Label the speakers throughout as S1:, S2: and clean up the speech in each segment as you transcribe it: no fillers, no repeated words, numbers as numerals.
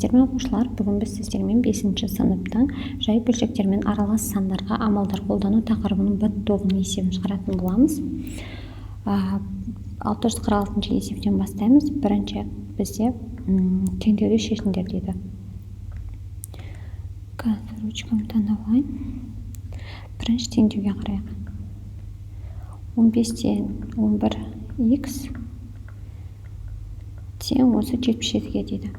S1: Сіздермен оқушылар, бүгін біз сіздермен 5-ші сыныптың жай бөлшектер мен аралас сандарға амалдар қолдану тақырыбының бір тобының есебін шығаратын боламыз. 646 есептен бастаймыз. Бірінші бізде теңдеуді шешіңдер дейді. Қазір ручкамды таңдап алайын. Бірінші теңдеуге қарайық. 15-тен 11х тең осы 77-ге дейді.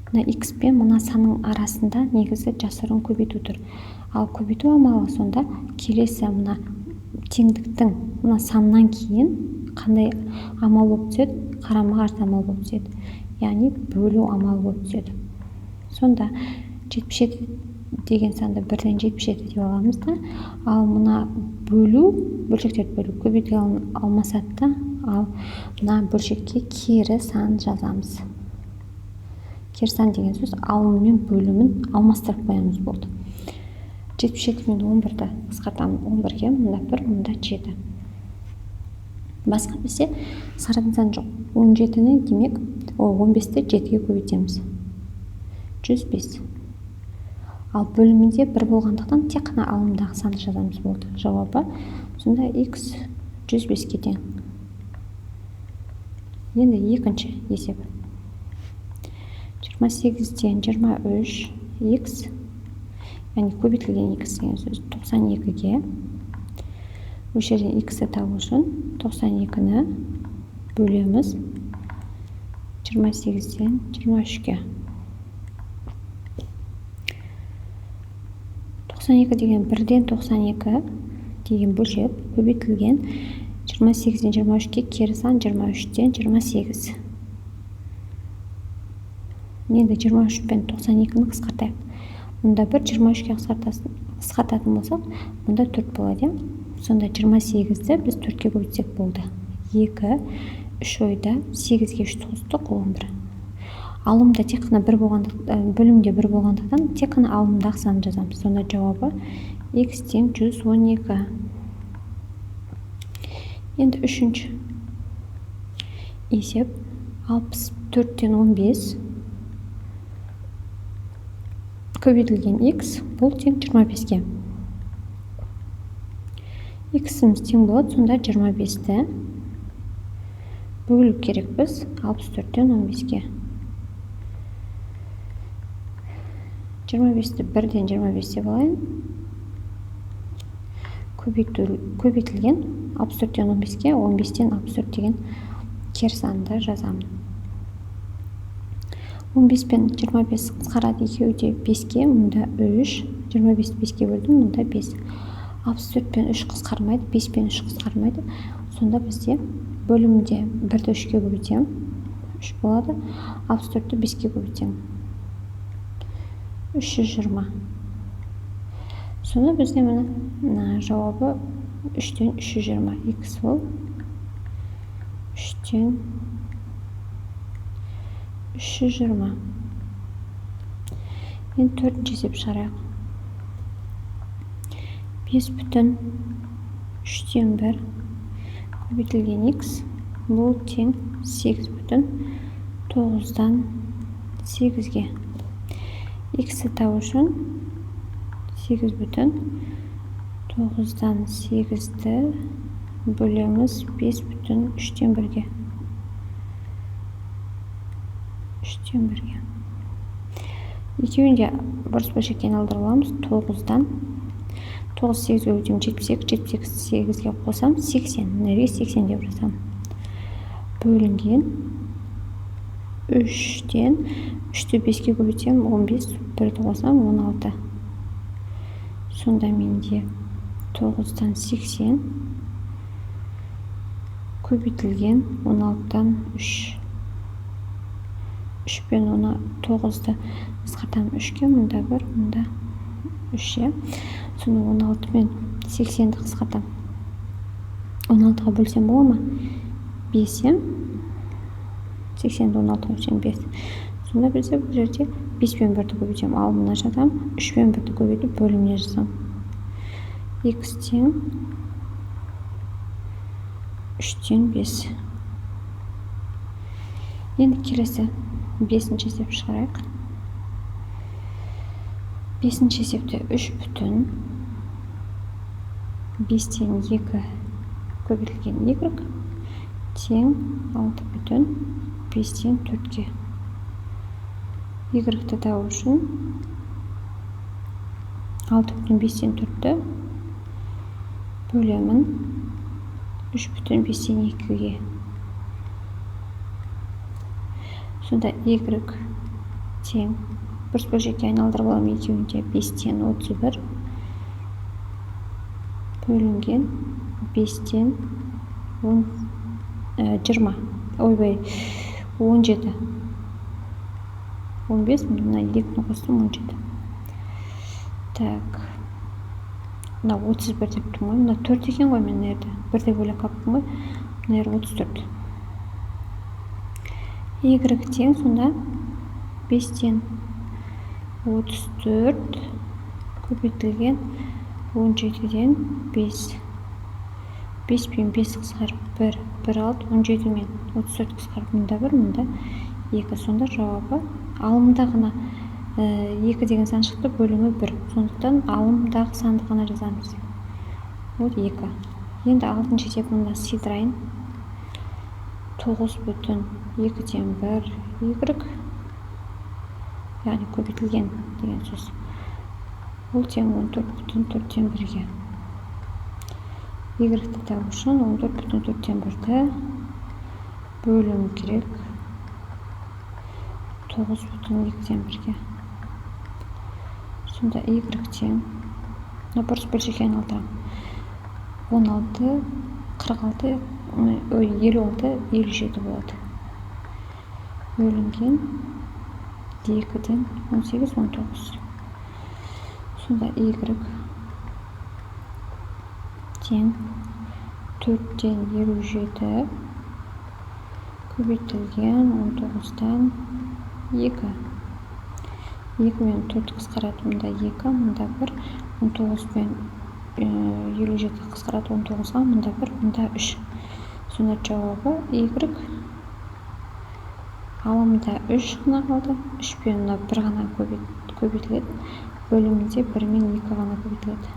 S1: Мына x пен мына санның арасында негізі жасырын көбейту тұр. Ал көбейту амалы сонда келесі мына теңдіктің мына саннан кейін қандай амал болып түседі? Қарама-қарсы амал болып түседі. Яғни бөлу амалы болып түседі. Сонда 77 деген санды 1-ден 77 деп аламыз да, ал мына бөлу, бөлшектерді бөлу көбейту алмасады да, ал мына бөлшекке кері сан жазамыз. Кері сан деген сөз алымы мен бөлімін алмастырып қоямыз болды. 77 мен 11-ді қысқартамын 11-ге, мұнда 1, мұнда 7. Басқа бізде қысқаратын сан жоқ. 17-ні демек 15-ті 7-ге көбейтеміз. 105. Ал бөлімінде 1 болғандықтан тек қана алымдағы санды жазамыз болды. Жауабы сонда x 105-ке тең. Енді екінші есеп. 28-тен 23x, яғни көбейтілген x деген сөз 92-ге. Осы жерден x-ті табу үшін 92-ні бөлеміз 28-тен 23-ге. 92 деген 1-ден 92 деген бөлшек көбейтілген 28-ден 23-ге кері сан 23-ден 28. Енді 23 пен 92-ні қысқартайық. Мұнда 23-ге қысқартатын болсақ, мұнда 4 болады. Сонда 28-ді біз 4-ке көбейтсек болды. 2, 3 ойда 8-ге 3 қостық, 11. Алымда тек қана 1 болғандықтан, бөлімде 1 болғандықтан тек қана алымдағы санды жазамыз. Сонда жауабы x тең 112. Енді үшінші есеп 64-тен 15 көбейтілген x бұл тең 25-ге. X-іміз тең болады, сонда 25-ті бөлу керек біз 64-тен 15-ге. 25-ті 1-ден 25 деп алайын. Көбейтілген 64-тен 15-ге, 15-тен 64 деген кері санды жазамын. 15 пен 25 қысқарады, екеуі де 5-ге, мұнда 3, 25-ті 5-ге бөлдім, мұнда 5. 64 пен 3 қысқармайды, 5 пен 3 қысқармайды. Сонда бізде бөлімде 1-ді 3-ке көбейтем, 3 болады, 64-ті 5-ге көбейтем. 320. Сонда бізде мына жауабы 3-тен 320. X ол 3-тен 320. Енді төртінші есеп шығарайық. 5,3-тен 1 көбейтілген x бұл тең 8,9-дан 8-ге. X-ті табу үшін 8,9-дан 8-ді бөлеміз 5,3-тен 1-ге. 3-тен 1-ге. Екеуінде бұрыс бөлшекке айналдырып аламыз. 9-дан 9 8-ге көбейтем 78, 8-ге қосам 80, мына 80 деп жазам. Бөлінген 3-тен 3-ті 5-ге көбейтем 15, 1-ді қосам 16. Сонда менде 9-дан 80 көбейтілген 16-дан 3. 3 пен 9-ды қысқартамын 3-ке, мұнда 1, мұнда 3. Сонда 16 мен 80-ді қысқартам. 16-ға бөлсем бола ма? 5. 80-ді 16-ға бөлсем 5. Сонда бізде бұл жерде 5 пен 1-ді көбейтем, алымына жазам, 3 пен 1-ді көбейтіп бөліміне жазам. X тең 3-тен 5. Енді келесі бесінші есеп шығарайық. Бесінші есепте 3 бүтін 5-тен 2 көбейтілген y тең 6 бүтін 5-тен 4-ке. Y-ті табу үшін 6 бүтін 5-тен 4-ті бөлемін 3 бүтін 5-тен 2-ге. Сонда y тең бірс бөлшекке айналдырып аламын, екеуінде 5-тен 31 бөлінген 5-тен 20, 17. 15, мына 2-ні қостым 17. Так, мына 31 деп тұрмын ғой, мына 4 екен ғой, мен ерді 1-де бөлек қаппын ғой, мына 34. Y тең сонда 5-тен 34 көбейтілген 17-ден 5. 5 пен 5 қысқарып 1, 1 алды, 17 мен 34 қысқарып мұнда 1, мұнда 2. Сонда жауабы алымда ғана 2 деген сан шықты, бөлімі 1. Сондықтан алымдағы санды ғана жазамыз. Ол 2. Енді 6-шы есеп мұнда сыйдырайын. 9 бүтін 2-тен 1 y, яғни көбейтілген деген сөз. Ол тең 14 бүтін 4-тен 1-ге. Y-ті табу үшін 14 бүтін 4-тен 1-ті бөлім керек 9 бүтін 2-тен 1-ге. Сонда Y тең, бірс бөлшекке айналдырамын. 16, 46, 56, 57 болады. Бөлінген 2-ден 18, 19. Сонда Y тең 4-тен 57 көбейтілген 19-дан 2. 2 мен 4 қысқарады, мұнда 2, мұнда 1, 19 мен 57 қысқарады 19-ға, мұнда 1, мұнда 3. Сонда жауабы Y алымда 3 ғана қалды, 3 пен 1 ғана көбейтіледі, бөлімінде 1 мен 2 ғана көбейтіледі.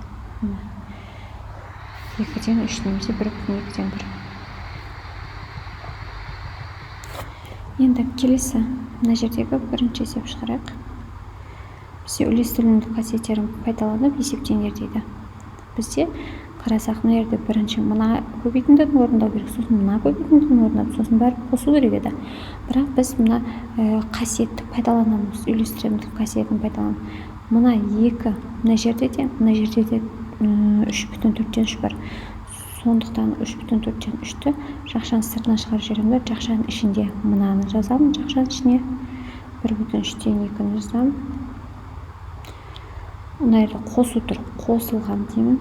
S1: 2-ден 3 немесе 1 бүтін 2-ден 1. Енді келесі мына жердегі бірінші есеп шығарайық. Бізде үлестірілімдік қасиеттерін пайдаланып есептеңдер дейді. Бізде қарасақ, мына жерде бірінші мына көбейтіндіні орындау керек, сосын мына көбейтіндіні орындап, сосын бәрін қосу керек еді. Бірақ біз мына қасиетті пайдаланамыз, үлестірілімдік қасиетін пайдаланамыз. Мына 2, мына жерде де 3 бүтін 4-тен 3 бар. Сондықтан 3 бүтін 4-тен 3-ті жақшаның сыртына шығарып жіберемін, жақшаның ішінде мынаны жазамын, жақшаның ішіне 1 бүтін 3-тен 2-ні жазамын. Мына жерде қосу тұр, қосылған деймін.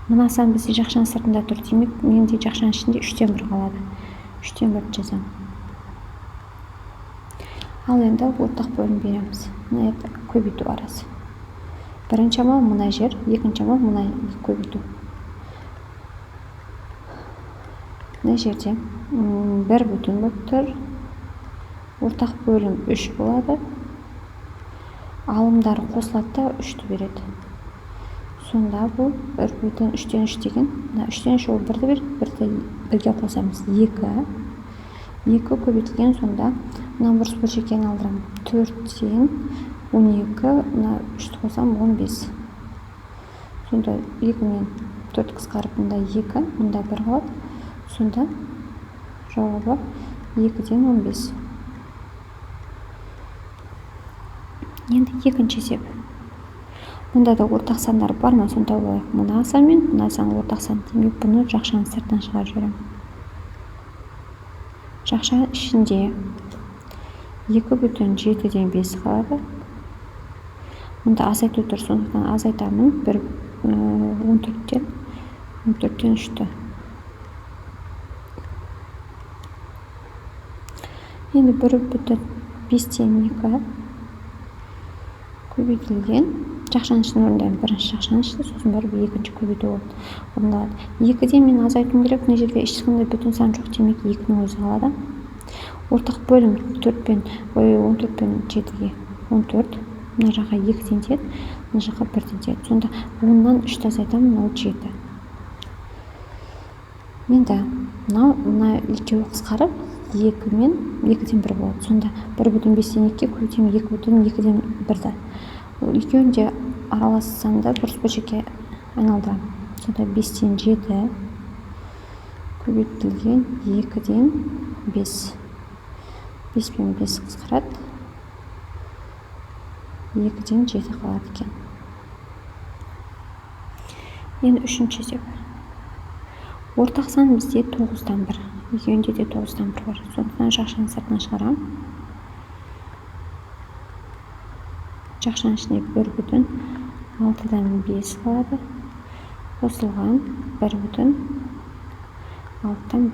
S1: Мына сан бізде жақшаның сыртында тұр, демек менде жақшаның ішінде 3-тен 1 қалады. 3-тен 1 жазамын. Ал енді ортақ бөлім береміз. Мына жерде көбейту арасы. Бірінші амал мына жер, екінші амал мына көбейту. Мына жерде 1 бүтін болып тұр. Ортақ бөлім 3 болады. Алымдары қосылады да 3-ті береді. Сонда бұл 1 бүтін 3-тен 3 деген, 3-тен 3 ол 1-ді береді, 1-ді 1-ге қосамыз 2. 2 көбейтілген, сонда мына бірс бөлшекке айналдырамын. 4-тен 12, мына 3-ті қосам 15. Сонда 2 мен 4 қысқарып, мұнда 2, мұнда 1 қалады. Сонда жауабы 2-ден 15. Енді екінші есеп. Мұнда да ортақ сандар бар ма? Сонда олайық. Мына сан мен мына сан ортақ сан. Демек бұны жақшаның сыртынан шығарып жіберемін. Жақша ішінде 2 бүтін 7-ден 5 қалады. Мұнда азайту тұр, сондықтан азайтамын. 14-тен 3-ті. Енді 1 бүтін 5-тен 2 көбейтілген. Жақшаның ішін орындаймын. Бірінші жақшаның ішін, сосын барып екінші көбейту орындалады. 2-ден мен азайтуым керек. Мына жерде ешқандай бүтін сан жоқ, демек 2-нің өзі қалады. ортақ бөлім 4 пен 14 пен 7-ге 14, мына жаққа 2-ден тиеді, мына жаққа 1-ден тиеді. Сонда 10-нан 3-ті азайтамын, ол 7. Енді мына екеуі қысқарып 2 мен 2-ден 1 болады. Сонда 1,5-тен 2-ге көбейтемін 2,2-ден 1-ді. Ол екеуін де аралассам да дұрыс бөлшекке айналдырамын. Сонда 5-тен 7 көбейтілген 2-ден 5. 5 пен 5 қысқарады. 2-ден 7 қалады екен. Енді үшінші есеп. Ортақ сан бізде 9-дан 1. Екеуінде де 9-дан 1 бар. Сондықтан жақшаның сыртына шығарамын. Жақшаның ішіне 1,6-дан 5 қалады. Қосылған 1,6-дан 1.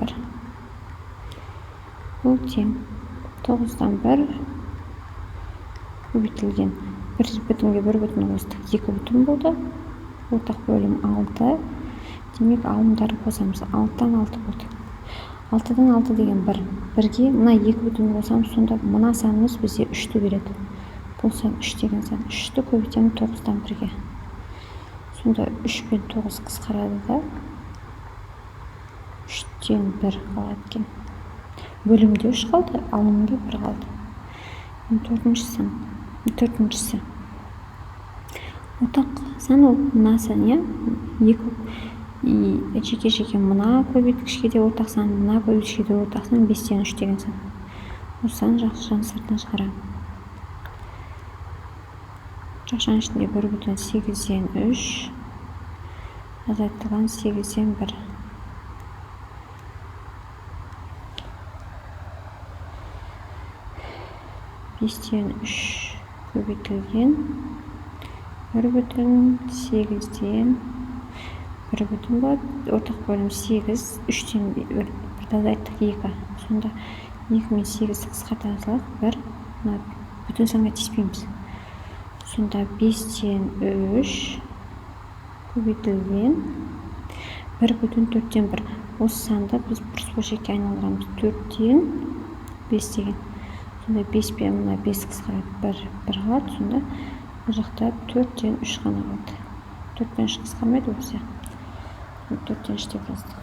S1: Бұл тең 9-дан 1 көбейтілген 1,1-ге 1,1 қостық 2,1 болды. Ортақ бөлім 6. Демек алымдарды қосамыз. 6-дан 6 болды. 6-дан 6 деген 1. 1-ге мына 2,1 қосамыз, сонда мына санымыз бізде 3-ті береді. Бұл сан 3 деген сан. 3-ті көбейтемін 9-дан 1-ге. Сонда 3 пен 9 қысқарады да 3-тен 1 қалады екен. Бөлімде 3 қалды, алымда 1 қалды. Төртіншісі. Ортақ сан ол мына сан, жеке-жеке мына көбейткішке де ортақ сан, мына көбейткішке де ортақ сан 5-тен 3 деген сан. Осы сан жақшаның сыртына шығарамын. Жақшаның ішінде 1,8-ден 3 азайтылған 8-ден 1. 5-тен 3 көбейтілген 1,8-ден 1 болады. Ортақ бөлім 8, 3-тен 1 азайттық 2. Сонда 2 мен 8 қысқарта салсақ 1, бүтін санға тиіспейміз. Сонда 5-тен 3 көбейтілген 1,4-ден 1. Осы санды біз бұрыс бөлшекке айналдырамыз. 4-тен 5 деген. Сонда 5 пен мына 5 қысқарады 1 қалады. Сонда бұл жақта 4-тен 3 ғана қалды. 4-тен 3 қысқармайды ол сияқты. 4-тен 3 деп жаздық.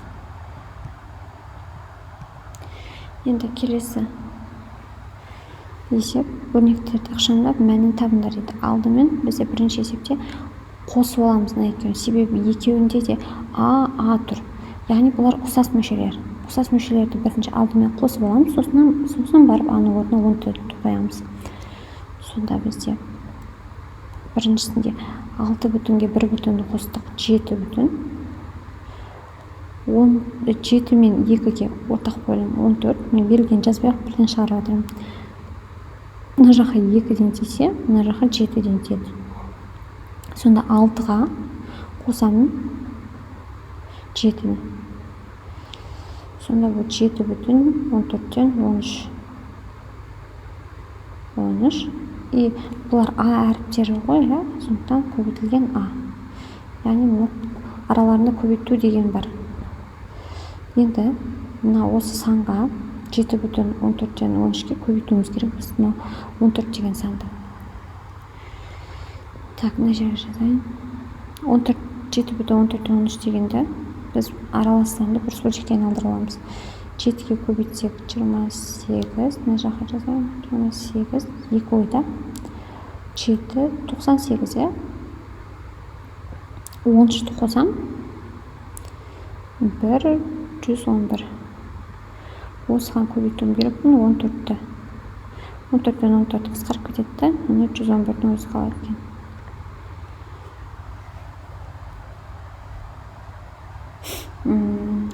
S1: Енді келесі есеп өрнектерді ықшамдап мәнін табыңдар дейді. Алдымен бізде бірінші есепте қосып аламыз мына екеуін. Себебі екеуінде де А тұр. Яғни бұлар ұқсас мүшелер. Ұқсас мүшелерді бірінші алдымен қосып аламыз, сосын барып аның орнына 14 қоямыз. Сонда бізде біріншісінде 6,1-ге 1,1 қостық 7 бүтін. 7 мен 2-ге ортақ бөлім 14. Мен берілген жазбай бірден шығарып жатырмын. Мына жаққа 2-ден тисе, мына жаққа 7-ден тиеді. Сонда 6-ға қосамын 7-ні. Сонда бұл 7 бүтін 14-тен 13. 13. И бұлар А әріптері ғой, сондықтан көбейтілген А. Яғни араларында көбейту деген бар. Енді мына осы санға 7 бүтін 14-тен 13-ке көбейтуіміз керек. Біз 14 деген санды. Так, мына жерге жазайын. 7 бүтін 14-тен 13 дегенде біз аралас санды бұрыс бөлшекке айналдыра аламыз. 7-ге көбейтсек 28, мына жаққа жазайын. 28, 2 ойда 7, 98, 13-ті қосам 111. Осыған көбейтуім керекпін 14-ті. 14 пен 14 қысқарып кетеді, міне 111-дің өзі қалады екен.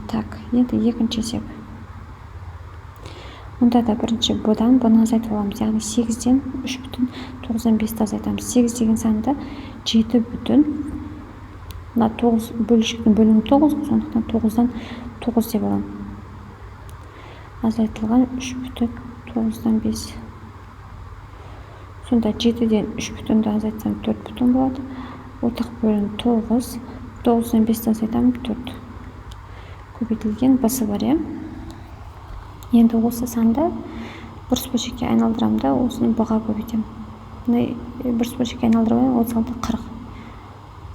S1: Так, енді екінші есеп. Мұнда да бірінші бұны азайтып аламыз. Яғни 8-ден 3,9-дан 5-ті азайтамыз. 8 деген санды 7 бүтін. Мына 9 бөлшектің бөлімі 9, сондықтан 9-дан 9 деп аламын. Азайтылған 3,9-дан 5. Сонда 7-ден 3,5-ді азайтсам 4,5 болады. Ортақ бөлім 9. 9-дан 5-ті азайтамын 4. Көбейтілген басы бар, Енді осы санды бұрыш бөлшекке айналдырамын да осыны б-ға көбейтемін. Мына бұрыш бөлшекке айналдырып 36-ды 40.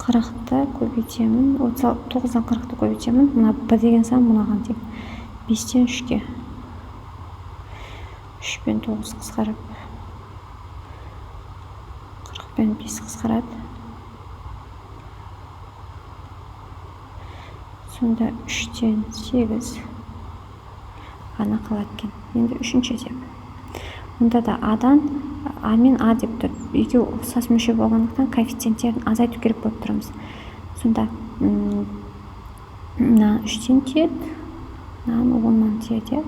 S1: 40-ты көбейтемін. 39-дан 40-ты көбейтемін. Мына б деген сан мынаған тең. 5-тен 3-ке. 3 пен 9 қысқарып. 40 пен 5 қысқарады. Сонда 3-тен 8 ғана қалады екен. Енді үшінші есеп. Мұнда да А-дан А мен А деп тұр. Екеуі ұқсас мүше болғандықтан коэффициенттерін азайту керек болып тұрамыз. Сонда мына 3-тен тиеді, мынаны 10-нан тиеді.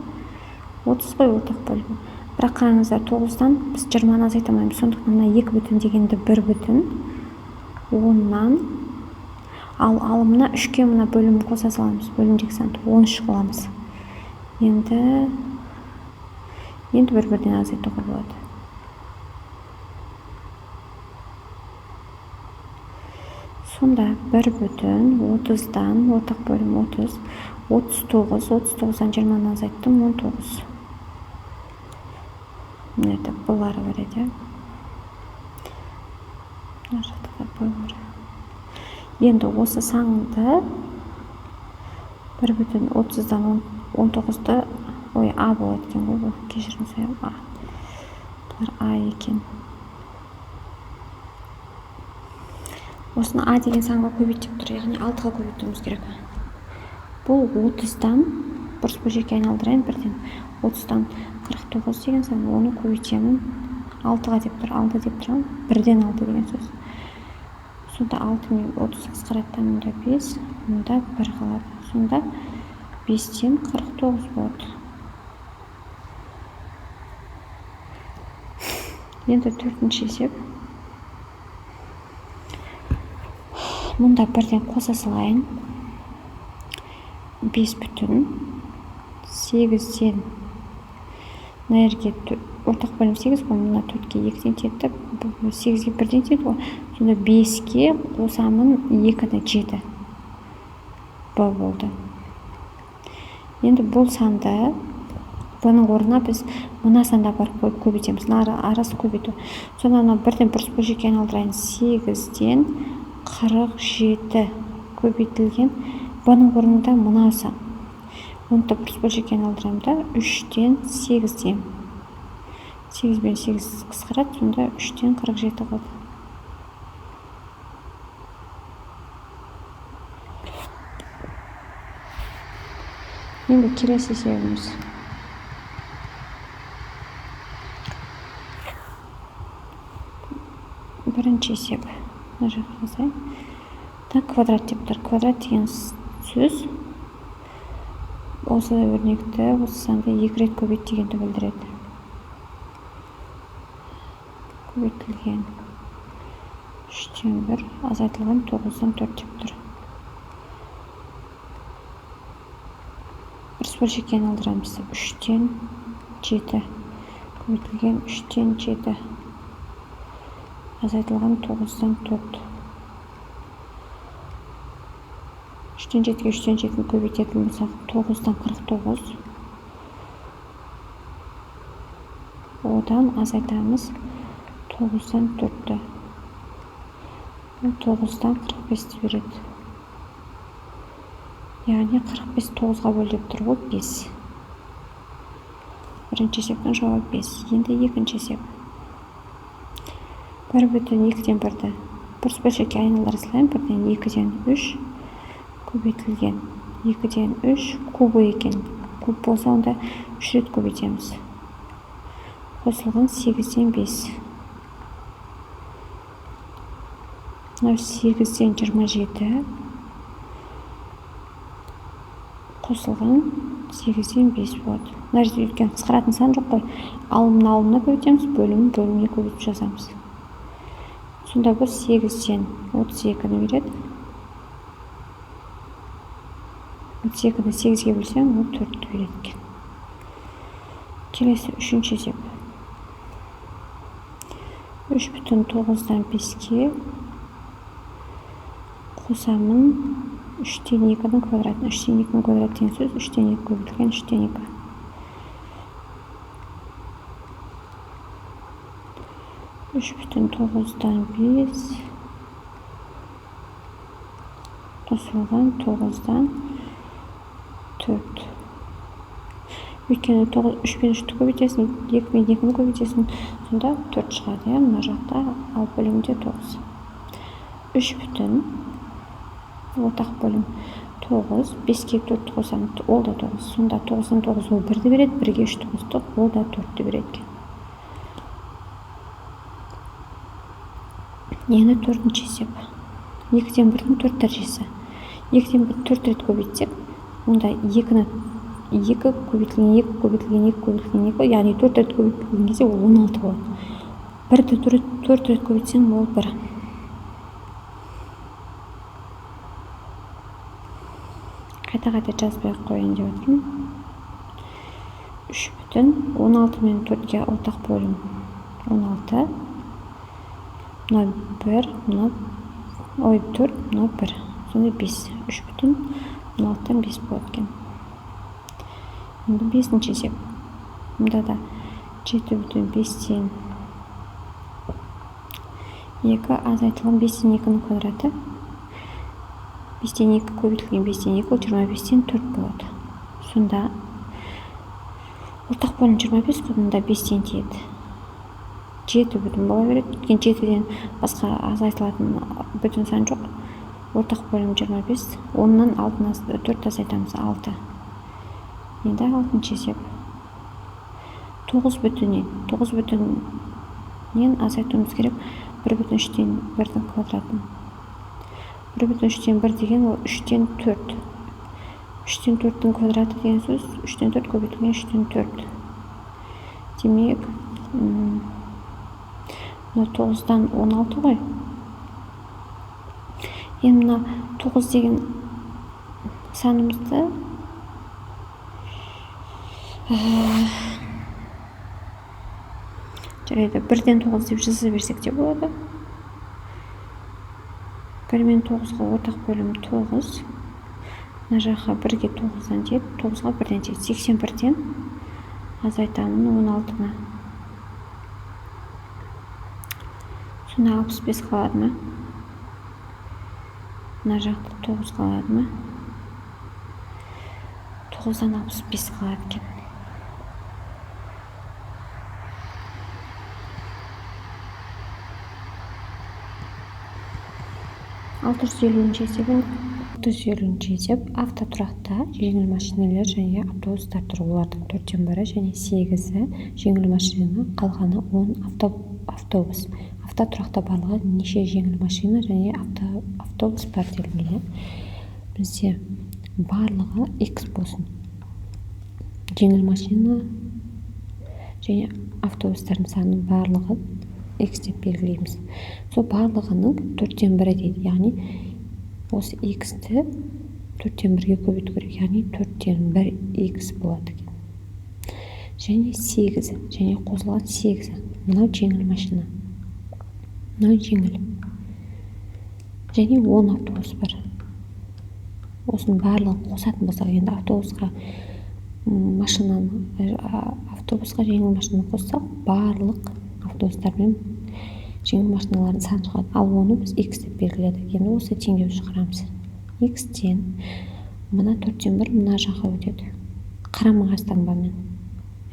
S1: 30 қой ортақ бөлігі. Бірақ қараңыздар, 9-дан біз 20-ны азайта алмаймыз. Сондықтан мына 2 бүтін дегенді 1 бүтін 10-нан, ал алымына 3-ке мына бөлімін қоса саламыз. Бөлімдегі санды 13 қыламыз. Енді бір-бірден азайтуға болады. Сонда 1 бүтін 30-дан ортақ бөлім 30, 39, 39-дан 20-ны азайттым 19. Мына бұлары бар еді. Мына жақта бұлар. Енді осы санды 1 бүтін 30-дан 19-ды А болады екен ғой, кешіріңіз, А. Бұлар А екен. Осыны А деген санға көбейтіп тұр, яғни 6-ға көбейтуіміз керек. Бұл 30-дан бұрыш бөлшекке айналдырайын бірден. 30-дан 49 деген сан, оны көбейтемін 6-ға деп тұр, 6 деп тұрамын, бірден 6 деген сөз. Сонда 6 мен 30 қысқарады, мұнда 5, мұнда 1 қалады. Сонда 5-тен 49 болады. Енді төртінші есеп. Мұнда бірден қоса салайын. 5 бүтін 8-ден мына жерге ортақ бөлім 8 ғой, мына 4-ке 2-ден тиеді, 8-ге 1-ден тиеді ғой. Сонда 5-ке қосамын 2-ді 7. Б болды. Енді бұл санды бұның орнына біз мына санда барып қойып көбейтеміз. Арасы көбейту. Сонда бірден бұрыш бөлшекке айналдырайын. 8-ден 47 көбейтілген. Бұның орнында мына сан. Оны да бұрыш бөлшекке айналдырамын да 3-тен 8-ден. 8 бен 8 қысқарады, сонда 3-тен 47 қалды. Енді келесі есебіміз. Бірінші есеп. Мына жаққа жазайын. Квадрат деп тұр. Квадрат деген сөз осы өрнекті, осы санды 2 рет көбейт дегенді білдіреді. Көбейтілген 3-тен 1, азайтылған 9-дан 4 деп тұр. Бұрыш бөлшекке айналдырамыз. 3-тен 7 көбейтілген 3-тен 7, азайтылған 9-дан 4. 3-тен 7-ге 3-тен 7-ні көбейтетін болсақ 9-дан 49. Одан азайтамыз 9-дан 4-ті. 9-дан 45-ті береді. Яғни 45 9-ға бөліп тұр ғой 5. Бірінші есептің жауабы 5. Енді екінші есеп. 1 бүтін 2-ден 1-ді бұрыш бөлшекке айналдыра салайын. 1-ден 2-ден 3 көбейтілген 2-ден 3 кубы екен. Куб болса, онда 3 рет көбейтеміз. Қосылған 8-ден 5. Мынау 8-ден 27. Қосылған 8-ден 5 болады. Мына жерде үлкен қысқаратын сан жоқ қой. Алымына көбейтеміз, бөліміне көбейтіп жазамыз. Сонда бұл 8-ден 32-ні береді. 32-ні 8-ге бөлсең, ол 4-ті береді. Келесі үшінші есеп. 3 бүтін 9-дан 5-ке қосамын 3-тен 2-дің квадратын. 3-тен 2-дің квадраты деген сөз 3-тен 2 көбейтілген 3-тен 2. 3,9'dan 5 қосылған 9'dan 4. Өйткені 3 пен 3-ті көбейтесің, 2 пен 2-ні көбейтесің, сонда 4 шығады. Мына жақта ал бөлімде 9. 3 бүтін ортақ бөлім 9, 5-ке 4 қосам, ол да 9. Сонда 9-дан 9 ол 1-ді береді, 1-ге 3-ті қостық, ол да 4-ті береді. Енді 4-ші есеп. 2-ден 1-дің 4 дәрежесі. 2-ден 1 4 рет көбейтсек, онда 2-ні 2 көбейтілген 2 көбейтілген 2 көбейтілген 2, яғни 4 рет көбейтілген кезде ол 16 болады. 1-ді 4 рет көбейтсең ол 1. Қайта-қайта жазбай қойын деп отырмын. 3 бүтін 16 мен 4-ге ортақ бөлім 16. Мына 1, мына 4, мына 1. Сонда 5. 3 бүтін 16-тан 5 болады екен. Енді 5-ші есеп. Мұнда да 7,5-тен 2 азайтылған 5-тен 2-ның квадраты. 5-тен 2 көбейтілген 5-тен 2 ол 25-тен 4 болады. Сонда ортақ бөлім 25, мұнда 5-тен тиеді. 7 бүтін бола береді. Өткен 7-ден басқа азайтылатын бүтін сан жоқ. Ортақ бөлім 25. 10-нан 4 азайтамыз 6. Енді 6-ші есеп. 9 бүтіннен азайтуымыз керек. 1,3-тен 1-дің квадратын. 1,3-тен 1 деген ол 3-тен 4. 3-тен 4-дің квадраты деген сөз 3-тен 4 көбейтілген 3-тен 4. Демек, мына 9-дан 16 ғой. Енді мына 9 деген санымызды жарайды, 1-ден 9 деп жаза берсек те болады. 1 мен 9-ға ортақ бөлім 9. Мына жаққа 1-ге 9-дан тиеді, 9-ға 1-ден тиеді. 81-ден азайтамын 16-ны. Сонда 65 қалады ма? Мына жақта 9 қалады ма? 9-дан 65 қалады екен. 650-ші есеп. Автотұрақта жеңіл машиналар және автобустар тұр. Олардың 4-тен 1-і және 8-і жеңіл машина, қалғаны 10 автобус. Автотұрақта барлығы неше жеңіл машина және автобус бар делінген. Бізде барлығы X болсын. Жеңіл машина және автобустардың саны барлығы X деп белгілейміз. Сол барлығының 4-тен 1-і дейді. Яғни осы X-ті 4-тен 1-ге көбейту керек. Яғни 4-тен 1X болады екен. Және 8-і, және қосылған 8-і. Мынау жеңіл машина. Мынау жеңіл. Және 10 автобус бар. Осының барлығын қосатын болсақ, енді автобусқа жеңіл машинаны қоссақ, барлық автобустар мен жеңіл машиналардың саны шығады. Ал оны біз X деп белгіледік. Енді осы теңдеу шығарамыз. X-тен мына 4-тен 1 мына жаққа өтеді. Қарама-қарсы таңбамен,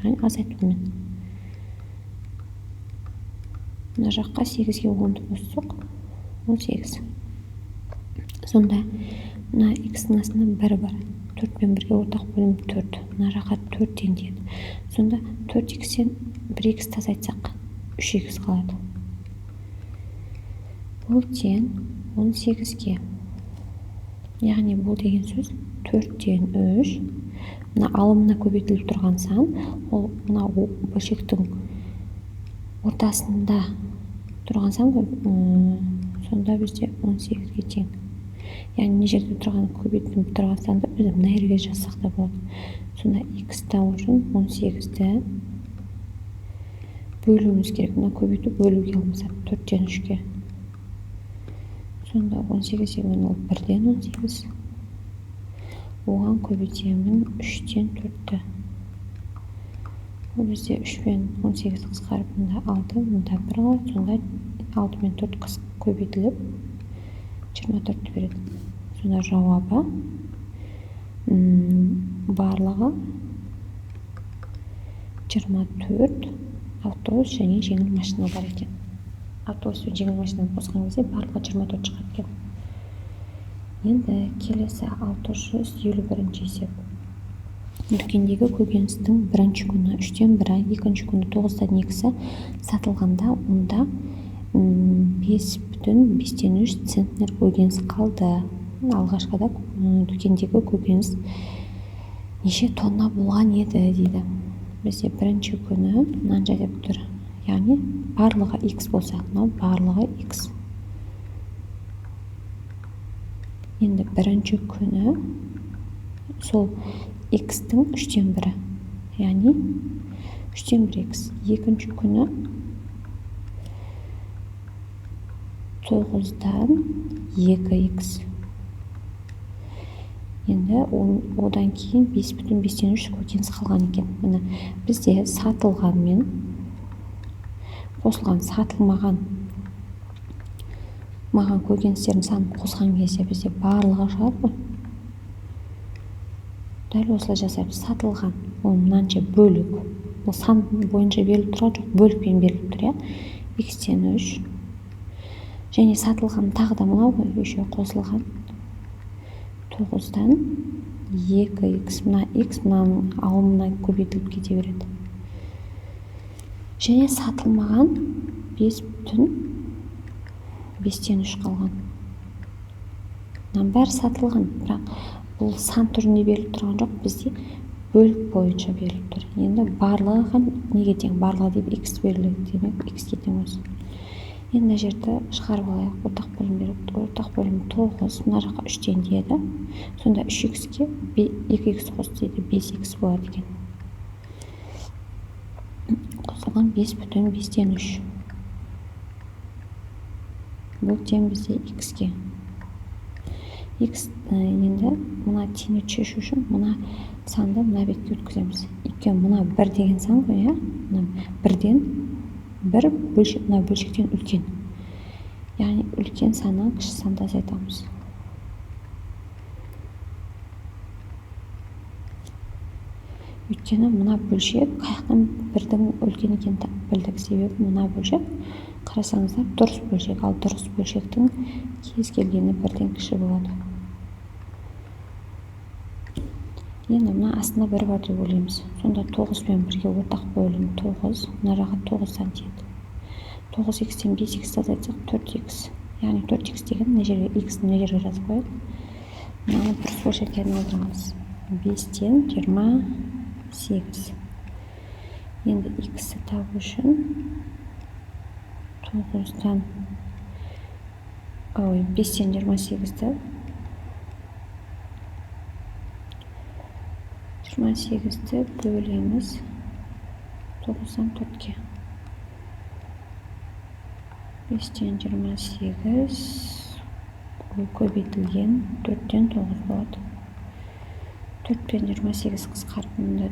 S1: яғни азайтумен. Мына жаққа 8-ге 10-ды қоссақ, 18. Сонда мына X-ның астында 1 бар. 4 пен 1-ге ортақ бөлім 4. Мына жаққа 4-тен тиеді. Сонда 4X-тен 1X-ті азайтсақ, 3X қалады. Бұл тең 18-ге. Яғни бұл деген сөз 4-тен 3. Мына алымына көбейтіліп тұрған сан, ол мына бөлшектің ортасында тұрған сан ғой. Сонда бізде 18-ге тең. Яғни не жерде тұрған көбейтіліп тұрған санды біз мына жерге жазсақ та болады. Сонда X тау үшін 18-ді бөлуіміз керек. Мына көбейту бөлуге алмаса 4-тен 3-ге. Сонда 18 деген ол 1-ден 18. Оған көбейтемін 3-тен 4-ті. бұл бізде 3 пен 18 қысқарып мында 6, мында 1 қалады. Сонда 6 мен 4 көбейтіліп 24 береді. Сонда жауабы барлығы 24 автобус және жеңіл машина бар екен. Автобус пен жеңіл машинаны қосқан кезде барлығы 24 шығады екен. Енді келесі 651 есеп. Дүкендегі көкөністің бірінші күні 3-тен 1, екінші күні 9-тан 2 сатылғанда онда 5,3 центнер көкөніс қалды. Алғашқыда дүкендегі көкөніс неше тонна болған еді дейді. Бізде бірінші күні мынанша деп тұр. Яғни барлығы x болса, мынау барлығы x. Енді бірінші күні сол x-тің 3-тен 1, яғни 3-тен 1 x. Екінші күні 9-дан 2x. Енді одан кейін 5,5-3 көкөніс қалған екен. Міне бізде сатылған мен қосылған сатылмаған маған көкөністердің санын қосқан кезде бізде барлығы шығады ғой. Дәл осылай жасаймыз. Сатылған ол мынанша бөлік. Бұл сан бойынша беріліп тұрған жоқ, бөлікпен беріліп тұр, иә. X-тен 3. Және сатылған тағы да мынау ғой, еще қосылған 9-дан 2x. Мына x мынаның алымына көбейтіліп кете береді. Және сатылмаған 5,5-тен 3 қалған. Мынаның бәрі сатылған, бірақ бұл сан түрінде беріліп тұрған жоқ, бізде бөлік бойынша беріліп тұр. Енді барлығы неге тең? Барлығы деп x беріледі, демек x-ке тең осы. Енді мына жерді шығарып алайық. Ортақ бөлім беріп, ортақ бөлім 9, мына жаққа 3-тен деді. Сонда 3x-ке 2x қос дейді, 5x болады екен. Қосылған 5,5-тен 3. Бұл тең бізде x-ке. X енді мына теңдеуді шешу үшін мына санды мына бетке өткіземіз. Өйткені мына 1 деген сан ғой, иә? Мына 1-ден 1 бөлшек, мына бөлшектен үлкен. Яғни үлкен саннан кіші санды азайтамыз. Өйткені мына бөлшек қаяқтан 1-дің үлкен екенін білдік. Себебі мына бөлшек қарасаңыздар дұрыс бөлшек, ал дұрыс бөлшектің кез келгені 1-ден кіші болады. Енді мына астында 1 бар деп ойлаймыз. Сонда 9 пен 1-ге ортақ бөлім 9, мына жаққа 9-дан тиеді. 9x-тен 5x азайтсақ 4x. Яғни 4x деген мына жерге x-ні мына жерге жазып қояйық. Мынаны дұрыс бөлшекке айналдырамыз. 5-тен 28. Енді x-ті табу үшін 5-тен 28-ді 28-ді бөлеміз 9-дан 4-ке. 5-тен 28 көбейтілген 4-тен 9 болады. 4 пен 28 қысқарып, мұнда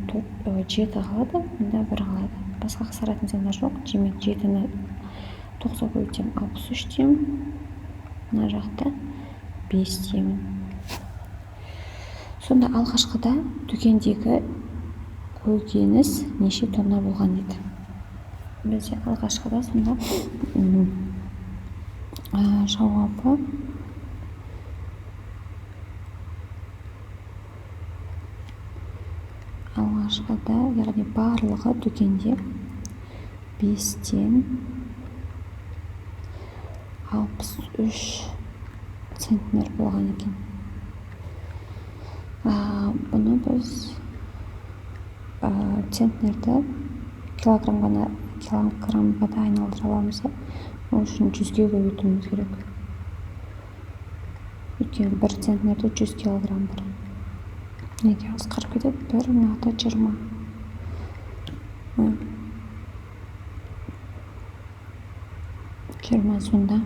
S1: 7 қалады, мұнда 1 қалады. Басқа қысқаратын сандар жоқ. Демек 7-ні 9-ға көбейтсем 63 деймін. Мына жақта 5 деймін. Сонда алғашқыда дүкендегі көкөніс неше тонна болған еді? Бізде алғашқыда сонда жауабы алғашқыда, яғни барлығы дүкенде 5-тен 63 центнер болған екен. Бұны біз центнерді килограммға да айналдыра аламыз. Ол үшін 100-ге көбейтуіміз керек. Өйткені 1 центнерде 100 килограмм бар. Неге қысқарып кетеді? 1 мынақты 20. 20 сонда.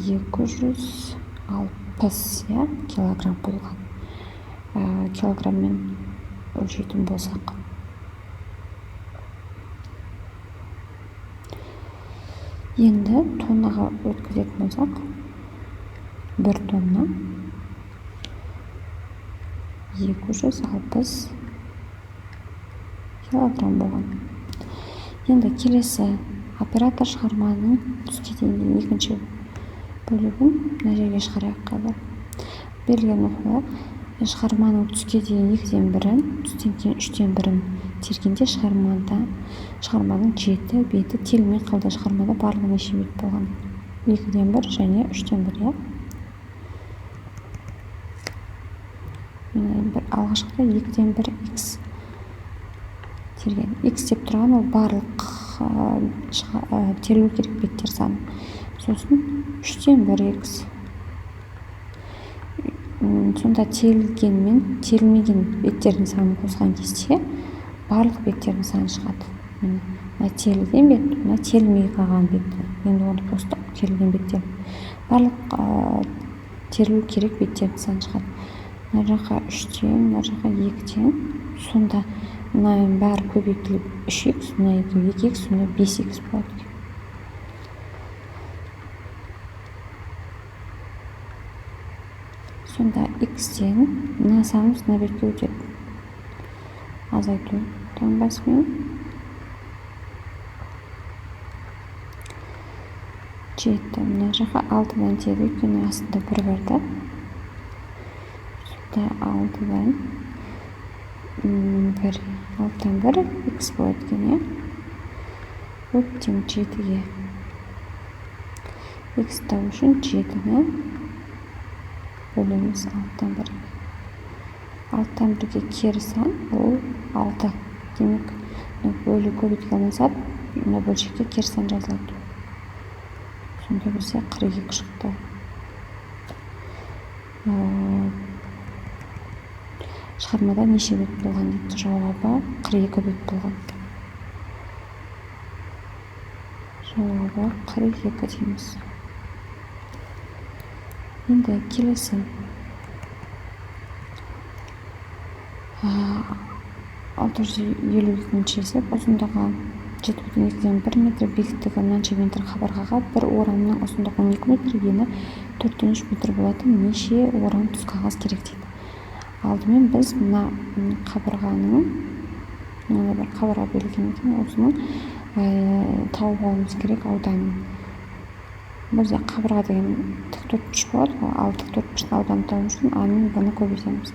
S1: 260 килограмм болған. Килограммен өлшейтін болсақ. Енді тоннаға өткізетін болсақ, 1 тонна 260 килограмм болған. Енді келесі оператор шығарманың түске дейінгі екінші бөлігін мына жерге шығарайық қазір. Берілген оқулар шығарманың түске дейін 2-ден 1-ін, түстен кейін 3-тен 1-ін тергенде шығарманың 7 беті телмей қалды. Шығармада барлығы неше бет болған? 2-ден 1 және 3-тен 1, алғашқыда 2-ден 1 x терген. X деп тұрған ол барлық терілу керек беттер саны. Сосын 3-тен 1 x. Сонда терілген мен терілмеген беттердің санын қосқан кезде барлық беттердің саны шығады. Мына терілген бет, мына терілмей қалған бет. Енді оны қостық, терілген беттер. Барлық терілу керек беттердің саны шығады. Мына жаққа 3-тен, мына жаққа 2-тен. Сонда мынаның бәрі көбейтіліп 3x, мына 2x, сонда 5x болады. Сонда x-тен мына санымыз мына бетке өтеді. Азайту таңбасымен 7. Мына жаққа 6-дан теді, өйткені астында 1 бар да. Сонда 6-дан 1 x болады екен, өттен 7-ге. X табу үшін 7-ні бөлеміз 6-дан 1-ге. 6-дан 1-ге кері сан ол 6. Демек, бөлі көбейтілген сәт мына бөлшекке кері сан жазылады. Сонда бізде 42 шықты. Шығармада неше бет болған дейді. Жауабы 42 бет болған. Жауабы 42 дейміз. Енді келесі 652-ші есеп. Ұзындығы 7,2-ден 1 метр, биіктігі мынанша метр қабырғаға бір орамның ұзындығы 12 метр, ені 4-тен 3 метр болатын неше орам түс қағаз керек дейді. Алдымен біз мына қабырғаның, мына бір қабырға берілген екен, осының тауып алуымыз керек ауданын. Бізде қабырға деген тіктөртбұрыш болады, ал тіктөртбұрыштың ауданын табу үшін а мен b-ны көбейтеміз.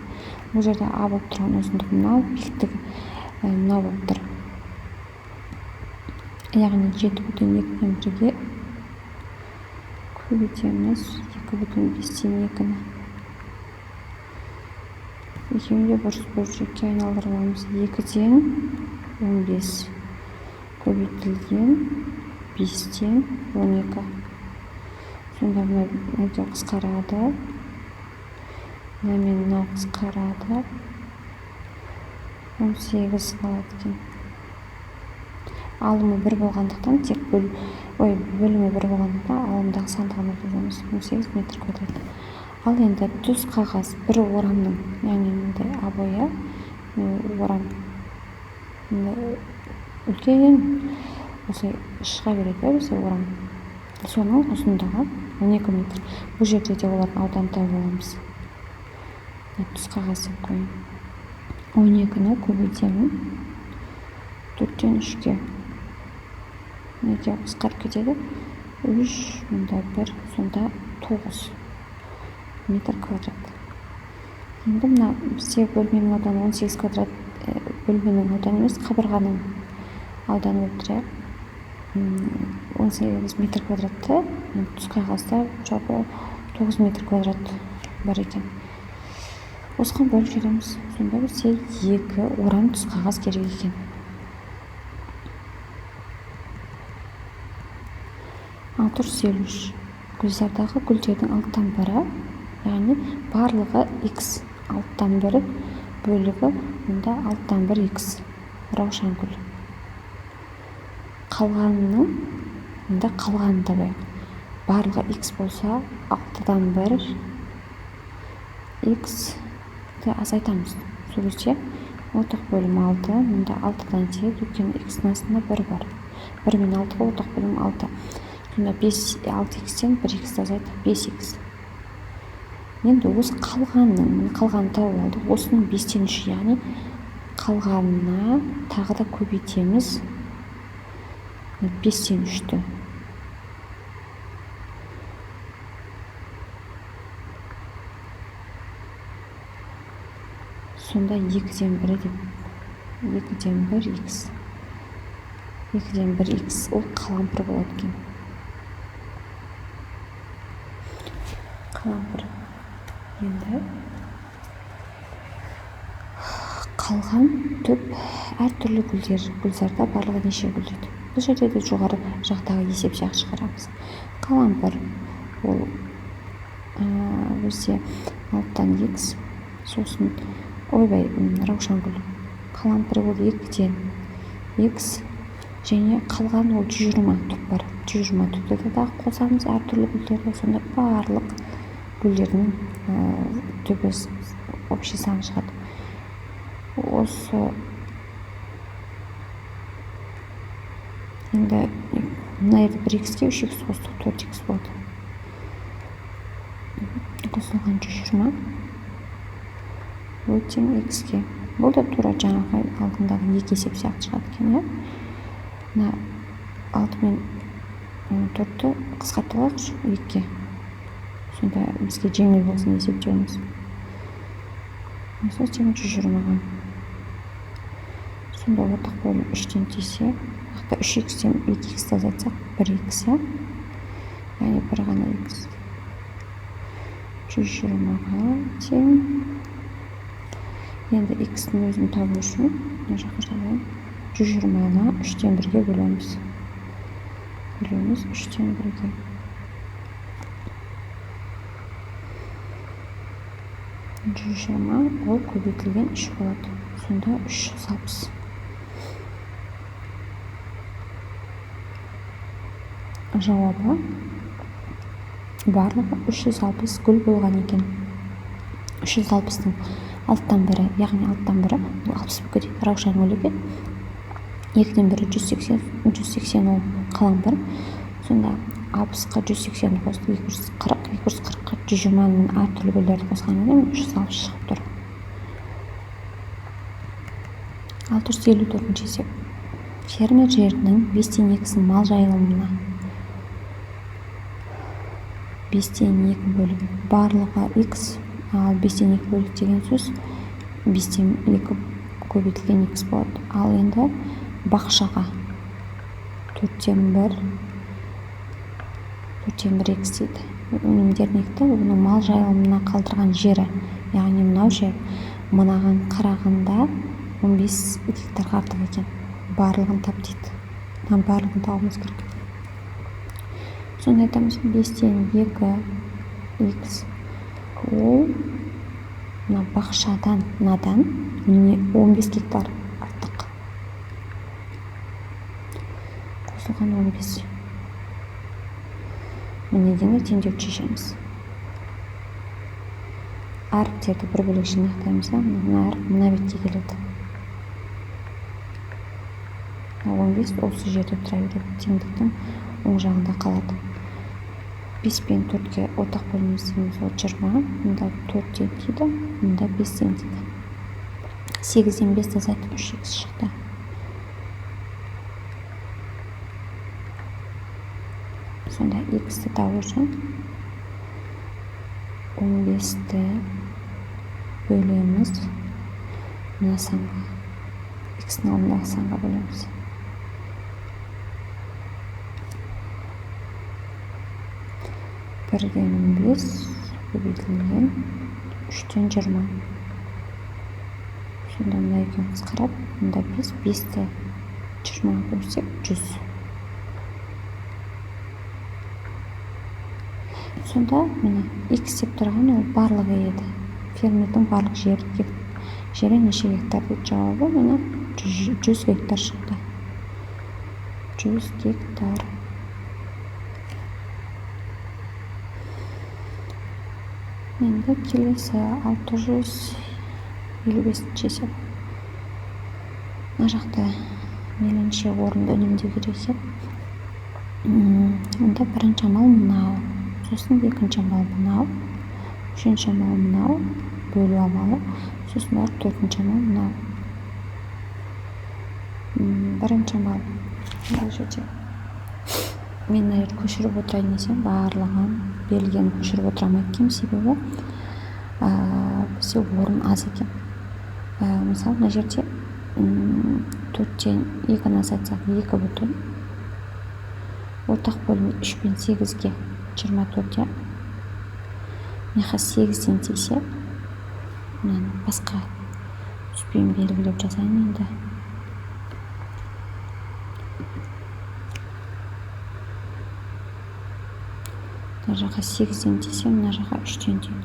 S1: Бұл жерде а болып тұрған ұзындығы мынау, биіктігі мынау болып тұр. Яғни 7,2-ден 1-ге көбейтеміз 2,5-тен 2-ні. Екеуінде бұрыс бөлшекке айналдырыламыз. 2-ден 15 көбейтілген 5-тен 12. Сонда мынау қысқарады. Мынау қысқарады. 18 қалады екен. Алымы 1 болғандықтан, тек бөлімі 1 болғандықтан алымдағы санды ғана жазамыз. 18 метр квадрат. Ал енді түс қағаз бір орамның, яғни мындай обоя орам үлкен осылай шыға береді, осы орам. Соның ұзындығы 12 метр. Бұл жерде де олардың ауданын тауып аламыз. Түс қағаз деп қояйын. 12-ні көбейтемін 4-тен 3-ге. Неге қысқарып кетеді? 3, мұнда 1, сонда 9 метр квадрат. Енді мына бізде бөлменің ауданы 18 квадрат, бөлменің ауданы емес, қабырғаның ауданы болып тұрайық. 18 метр квадратты, түс қағазда жалпы 9 метр квадрат бар екен. Осыған бөліп жібереміз. Сонда бізде 2 орам түс қағаз керек екен. 653. Гүлзардағы гүлдердің 6-тан 1-і, яғни барлығы x, 6-тан 1 бөлігі, мұнда 6-тан 1 x. Раушан гүл. Қалғанының, мұнда қалғанын табайық. барлығы x болса 6-дан 1 x азайтамыз. Сол кезде 10 бөлім 6, мұнда 6-дан 8, өйткені x-ның астында 1 бар. 1 мен 6-ға 10 бөлім 6. Сонда 6x-тен 1x азайды, 5x. Енді осы қалғанын тауып алдық. Осының 5-тен 3, яғни қалғанына тағы да көбейтеміз. 5-тен 3-ті. Сонда 2-ден 1 деп 2-ден 1x 2-ден 1x ол қалампыр болады екен. Қалампыр. Енді қалған түп әртүрлі гүлзарда барлығы неше гүл дейді. Бұл жерде де жоғары жақтағы есеп сияқты шығарамыз. Қалампыр ол бізде 6-дан x, сосын раушан гүл. Қалампыр ол 2-ден x және қалған ол 120 түп бар. 120 түпті де қосамыз әртүрлі гүлдерді. Сонда барлық гүлдердің түбі общий саны шығады. Осы енді мына 1x-ке 3x қостық, 4x болды. Қосылған 120 өтем x-ке. Бұл да тура жаңағы алдындағы 2 есеп сияқты шығады екен. Мына 6 мен 4-ті қысқартып алайықшы 2-ке. Сонда бізге жеңіл болсын есептеуіміз. Осы 120-ға. Сонда ортақ бөлім 3-тен тисе, 3x-тен 2x азайтсақ 1x, яғни бір ғана x. 120-ға тең. Енді x-ның өзін табу үшін 120-ны 3-тен 1-ге бөлеміз. 3-тен 1-ге. 120 ол көбейтілген 3 болады. Сонда 360. Жауабы барлығы 360 гүл болған екен. 360-тың 6-тан 1, яғни 6-тан 1 бұл 60 бүкіде раушан гүл екен. 2-ден 1 180 ол қалампыр. Сонда 60-қа 180 қосты, 240-қа 120-ның әртүрлі гүлдерді қосқанда 360 шығып тұр. 654 есеп. Фермер жерінің 5-тен 2-сін мал жайылымына 5-тен 2 бөлік барлығы x, ал 5-тен 2 бөлік деген сөз 5-тен 2 көбейтілген x болады. Ал енді бақшаға 4-тен 1x дейді. Өнімдернекті оның мал жайылымына қалдырған жері, яғни мынау жер мынаған қарағанда 15 гектарға артық екен. Барлығын тап дейді. Барлығын тауымыз керек. Сонда айтамыз 5-тен 2x ол бақшадан мынадан 15 гектар артық. Қосылған 15. Міне дені теңдеуді шешеміз. Әріптерді бір бөлек жинақтаймыз, мына әріп мына бетке келеді. 15 осы жерде тұра береді. Теңдіктің оң жағында қалады. 5 пен 4-ке ортақ бөліміміз 20. Мұнда 4-тен тиді, мұнда 5-тен тиді. 8-ден 5 азайтып 3x шықты. Сонда x-ті табу үшін 15-ті бөлеміз мына санға. X-ның алдындағы санға бөлеміз. Бірден 15 көбейтілген 3-тен 20. Сонда мына екеуін қысқарады. Мұнда 5-ті 20-ға бөлсек 100. Сонда міне x деп тұрған ол барлығы еді. Фермердің барлық жері неше гектар дейді. Жауабы міне 100 гектар шықты. 100 гектар. Енді келесі 655 есеп. Мына жақта мейлінше орынды үнемдеу керек есеп. Онда бірінші амал мынау, сосын екінші амал мынау, үшінші амал мынау, бөлу амалы, сосын барып төртінші амал мынау. Бірінші амал бұл жерде мен мына жерді көшіріп отырайын десем, барлығын берілгенін көшіріп отыра алмай кеткенмін, себебі бізде орын аз екен. Мысалы мына жерде 4-тен 2-ні азайтсақ 2 бүтін, ортақ бөлім 3 пен 8-ге 24, мына 8-ден тисе, басқа түспен белгілеп жазайын енді. Мына жаққа 8-ден тисе, мына жаққа 3-тен тиеді.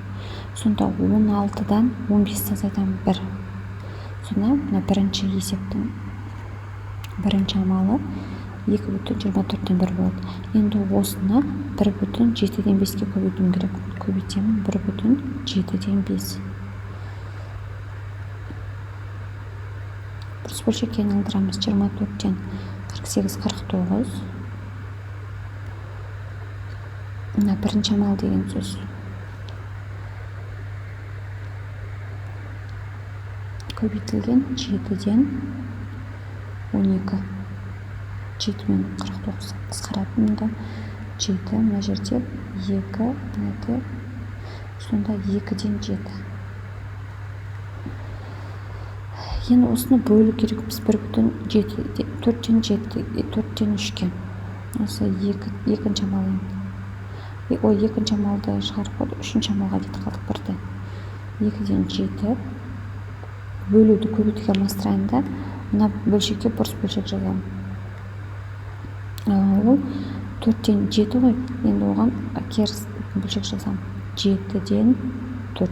S1: Сонда 16-дан 15-ті азайтамын 1. Сонда мына бірінші есептің бірінші амалы 2,24-ден 1 болады. Енді осыны 1,7-ден 5-ке көбейтуім керек. Көбейтемін 1,7-ден 5. Бұрыс бөлшекке айналдырамыз. 24-ден 48, 49. Мына бірінші амал деген сөз. Көбейтілген 7-ден 12. 7 мен 49 қысқаратын, мұнда 7, мына жерде 2, мынада сонда 2-ден 7. Енді осыны бөлу керек біз 1,7, 4-тен 7, 4-тен 3-ке. Осы екінші амал енді. Екінші амалды шығарып қойды, үшінші амалға кетіп қалдық бірден. 2-ден 7 бөлуді көбейтуге алмастырайын да, мына бөлшекке бұрыс бөлшек жазамын. Ол 4-тен 7 ғой, енді оған керіс бөлшек жазамын. 7-ден 4.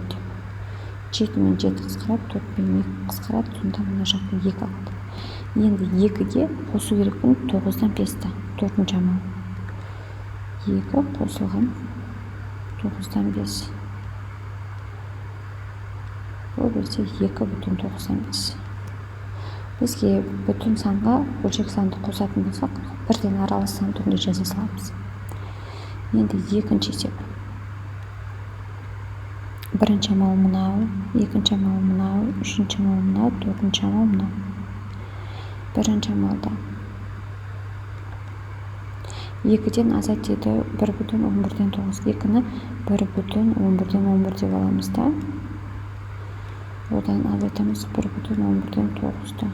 S1: 7 мен 7 қысқарады, 4 мен 2 қысқарады, сонда мына жақта 2 алады. Енді 2-ге қосу керекпін 9-дан 5-ті, 4-ші амал. 2 қосылған 9-дан 5. Бұл бізде 2,95. Бізге бүтін санға бөлшек санды қосатын болсақ, бірден аралас сан түрінде жаза саламыз. Енді екінші есеп. Бірінші амал мынау, екінші амал мынау, үшінші амал мынау, төртінші амал мынау. Бірінші амалда 2-ден азайт деді 1,11-ден 9. 2-ні 1,11-ден 11 деп аламыз да. Одан азайтамыз 1,11-ден 9-ды.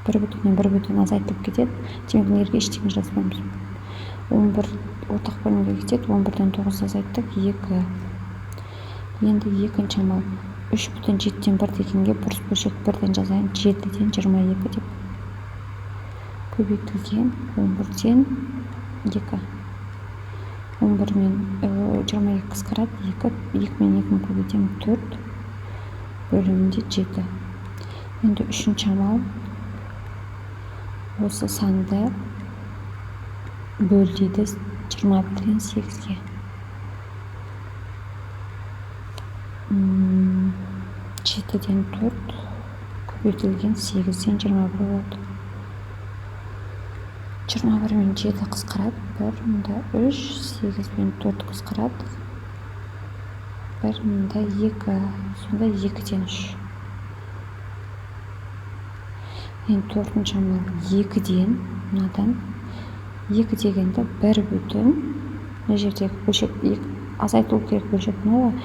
S1: 1,1 азайтып кетеді. Демек нерге ештеңе жазбаймыз. 11 ортақ бөлімге кетеді. 11-ден 9 азайттық 2. Енді екінші амал 3,7-ден 1 дегенге бұрыс бөлшек 1-ден жазайын. 7-ден 22 деп. Көбейтілген 11-ден 2. 11 мен 22 қысқарады. 2 мен 2-ні көбейтемін 4. Бөлімінде 7. Енді үшінші амал осы санды бөл дейді 21-ден 8-ге. 7-ден 4 көбейтілген 8-ден 21 болады. 21 мен 7 қысқарады. 1, мұнда 3, 8 мен 4 қысқарады. 1, мұнда 2, сонда 2-ден 3. Енді төртінші амал 2-ден, мынадан 2 дегенді 1 бүтін, мына жердегі бөлшек азайтылу керек бөлшек мынау,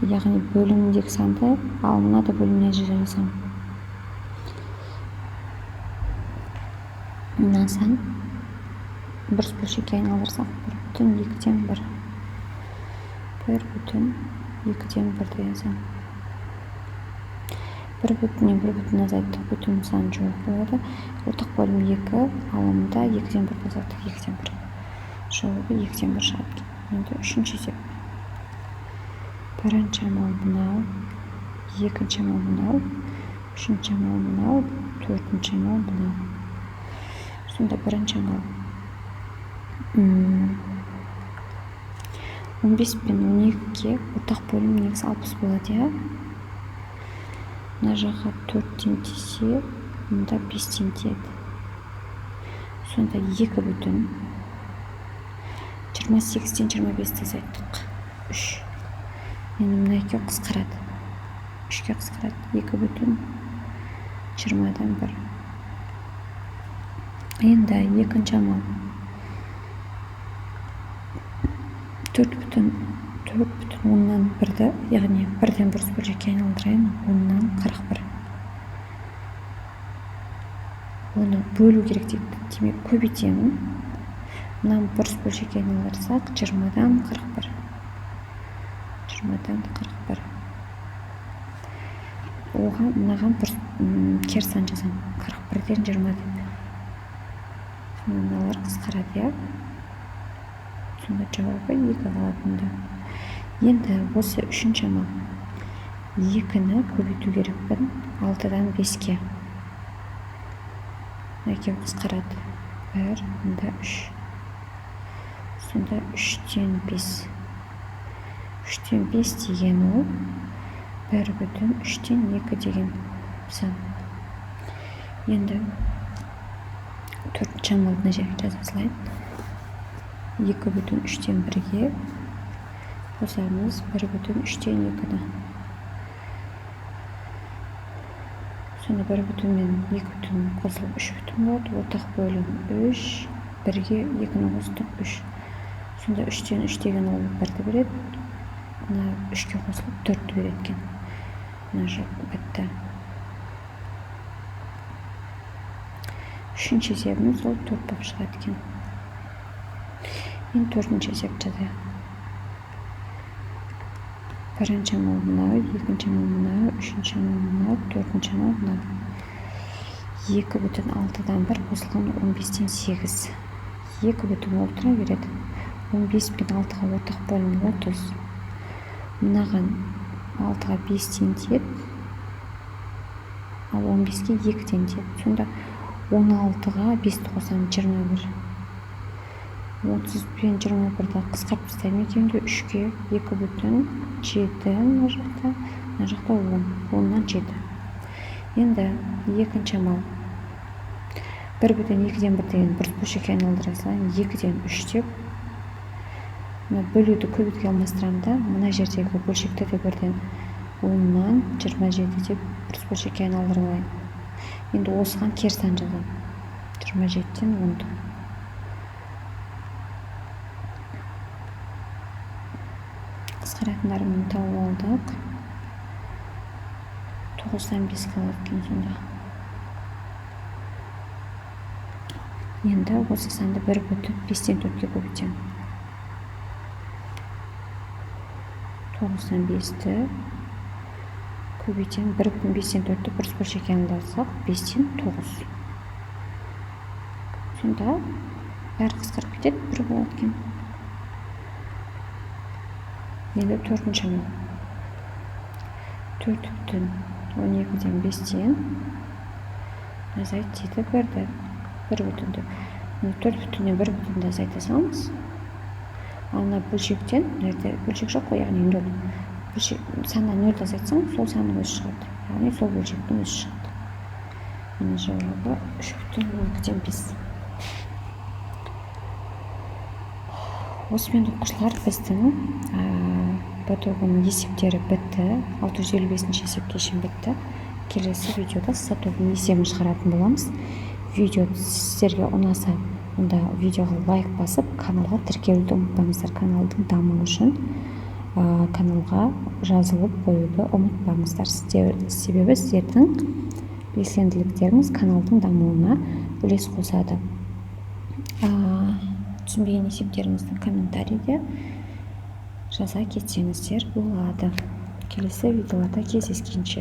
S1: яғни бөліміндегі санды, ал мынада бөліміне жазамын. Мына сан бұрыс бөлшекке айналдырсақ 1,2-ден 1. 1,2-ден 1 деген сан. 1,1-нен 1 азайттық, бүтін сан жоқ болады. Ортақ бөлім 2, алымда 2-ден 1 азайттық, 2-ден 1. Жауабы 2-ден 1 шығады. Енді үшінші есеп. Бірінші амал мынау, екінші амал мынау, үшінші амал мынау, төртінші амал мынау. Сонда бірінші амал 15 пен 12-ге ортақ бөлім негізі 60 болады, иә. Мына жаққа 4-тен тисе, мұнда 5-тен тиеді. Сонда 2 бүтін 28-тен 25-ті азайттық. 3. Енді мына 2 қысқарады. 3-ке қысқарады. 2 бүтін 20-дан 1. Енді екінші амал. 4 бүтін 10-нан 1-ді, яғни 1-ден бұрыс бөлшекке айналдырайын. 10-нан 41. Оны бөлу керек дейді. Демек көбейтемін. Мынаны бұрыс бөлшекке айналдырсақ 20-дан 41. 20-дан 41. Оған мынаған керіс сан жазамын. 41-ден 20 деп. Мыналар қысқарады, иә. Сонда жауабы 2 қалатында. Енді осы үшінші амал. 2-ні көбейту керекпін 6-дан 5-ке. 2 қысқарады. 1, мұнда 3. Сонда 3-тен 5. 3-тен 5 деген ол 1 бүтін 3-тен 2 деген сан. Енді 4-ші амалды мына жерге жаза салайын. 2 бүтін 3-тен 1-ге қосамыз 1 бүтін 3-тен 2-ді. Сонда 1 бүтін мен 2 бүтін қосылып 3 бүтін болады. Ортақ бөлім 3, 1-ге 2-ні қостық 3. Сонда 3-тен 3 деген ол 1-ді береді. Мына 3-ке қосылып 4-ді береді екен. Мына жоқ бітті. Үшінші есебіміз ол 4 болып шығады екен. Енді 4-ші есеп жазайық. Бірінші амал мынау, екінші амал мынау, үшінші амал мынау, төртінші амал мынау. 2 бүтін 6-дан 1 қосылған 15-тен 8. 2 бүтін болып тұра береді. 15 пен 6-ға ортақ бөлім 30. Мынаған 6-ға 5-тен тиеді, ал 15-ге 2-тен тиеді. Сонда 16-ға 5-ті қосам 21. 30 пен 21-ді қысқарып тастаймын екенде 3-ге 2 бүтін 7 мына жақта 10. 10-нан 7. Енді екінші амал. 1 бүтін 2-ден 1 деген бұрыс бөлшекке айналдыра салайын. 2-ден 3 деп. Мына бөлуді көбейтуге алмастырамын да. Мына жердегі бөлшекті де 1-ден 10-нан 27 деп бұрыс бөлшекке айналдырып алайын. Енді осыған керіс сан жазамын. 27-ден 10-ды. Қысқаратындарымды тауып алдық. 9-дан 5 қалады екен сонда. Енді осы санды 1 бүтін 5-тен 4-ге көбейтемін. 9-дан 5-ті көбейтемін. 1 бүтін 5-тен 4-ті бұрыс бөлшекке айналдырсақ 5-тен 9. Сонда бәрі қысқарып кетеді, 1 болады екен. Енді 4-ші амал. 4 бүтін 12-ден 5-тен азайтты 1-ді. 1 бүтінді. 4 бүтіннен 1 бүтінді азайта саламыз. Ал мына бөлшектен, бөлшек жоқ қой, яғни 0. Саннан 0-ді азайтсаң, сол санның өзі шығады. Яғни сол бөлшектің өзі шығады. Мына жауабы 3 бүтін 12-ден 5. Осымен оқушылар біздің тобының есептері бітті. 655-ші есепке шейін бітті. Келесі видеода тобының есебін шығаратын боламыз. Видео сіздерге ұнаса, онда видеоға лайк басып, каналға тіркелуді ұмытпаңыздар. Каналдың дамуы үшін каналға жазылып қоюды ұмытпаңыздар. Себебі сіздердің белсенділіктеріңіз каналдың дамуына үлес қосады. Түсінбеген есептеріңізді комментарийде жаза кетсеңіздер болады. Келесі видеоларда кездескенше.